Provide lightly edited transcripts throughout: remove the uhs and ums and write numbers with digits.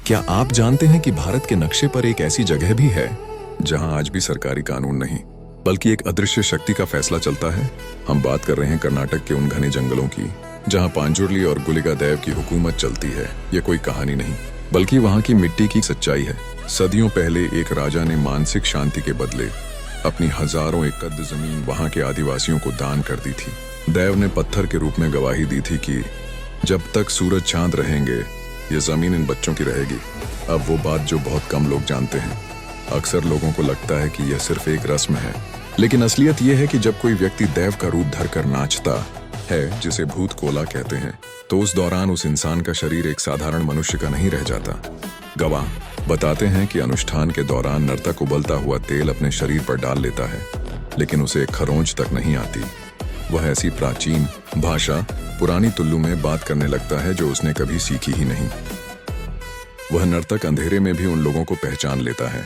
क्या आप जानते हैं कि भारत के नक्शे पर एक ऐसी जगह भी है जहां आज भी सरकारी कानून नहीं बल्कि एक अदृश्य शक्ति का फैसला चलता है? हम बात कर रहे हैं कर्नाटक के उन घने जंगलों की जहां पांजुर्ली और गुलिका देव की हुकूमत चलती है। ये कोई कहानी नहीं बल्कि वहां की मिट्टी की सच्चाई है। सदियों पहले एक राजा ने मानसिक शांति के बदले अपनी हजारों एकड़ जमीन वहां के आदिवासियों को दान कर दी थी। देव ने पत्थर के रूप में गवाही दी थी कि जब तक सूरज चांद रहेंगे ये जमीन इन बच्चों की रहेगी। अब वो बात जो बहुत कम लोग जानते हैं। अक्सर लोगों को लगता है कि यह सिर्फ एक रस्म है, लेकिन असलियत यह है कि जब कोई व्यक्ति देव का रूप धरकर नाचता है, जिसे भूत कोला कहते हैं, तो उस दौरान उस इंसान का शरीर एक साधारण मनुष्य का नहीं रह जाता। गवाह बताते हैं कि अनुष्ठान के दौरान नर्तक उबलता हुआ तेल अपने शरीर पर डाल लेता है, लेकिन उसे खरोंच तक नहीं आती। वह ऐसी प्राचीन भाषा पुरानी तुल्लू में बात करने लगता है जो उसने कभी सीखी ही नहीं। वह नर्तक अंधेरे में भी उन लोगों को पहचान लेता है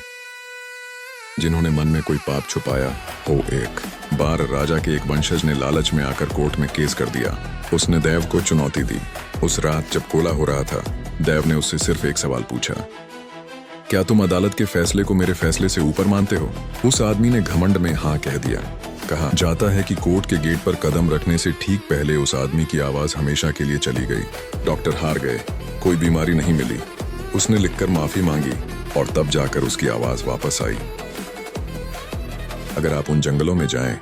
जिन्होंने मन में कोई पाप छुपाया हो। एक बार राजा के एक वंशज ने लालच में आकर कोर्ट में केस कर दिया। उसने देव को चुनौती दी। उस रात जब कोला हो रहा था, देव ने उससे सिर्फ एक सवाल पूछा, क्या तुम अदालत के फैसले को मेरे फैसले से ऊपर मानते हो? उस आदमी ने घमंड में हाँ कह दिया। कहा जाता है कि कोर्ट के गेट पर कदम रखने से ठीक पहले उस आदमी की आवाज हमेशा के लिए चली गई। डॉक्टर हार गए, कोई बीमारी नहीं मिली। उसने लिखकर माफी मांगी और तब जाकर उसकी आवाज वापस आई। अगर आप उन जंगलों में जाएं,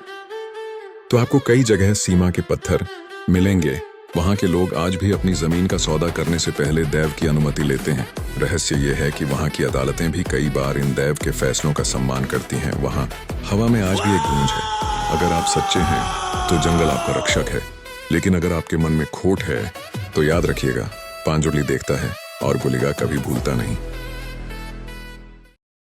तो आपको कई जगह सीमा के पत्थर मिलेंगे। वहां के लोग आज भी अपनी जमीन का सौदा करने से पहले देव की अनुमति लेते हैं। रहस्य यह है कि वहां की अदालतें भी कई बार इन देव के फैसलों का सम्मान करती हैं। वहां हवा में आज भी एक गूंज है, अगर आप सच्चे हैं तो जंगल आपका रक्षक है, लेकिन अगर आपके मन में खोट है तो याद रखिएगा, पांजुर्ली देखता है और गुलिका कभी भूलता नहीं।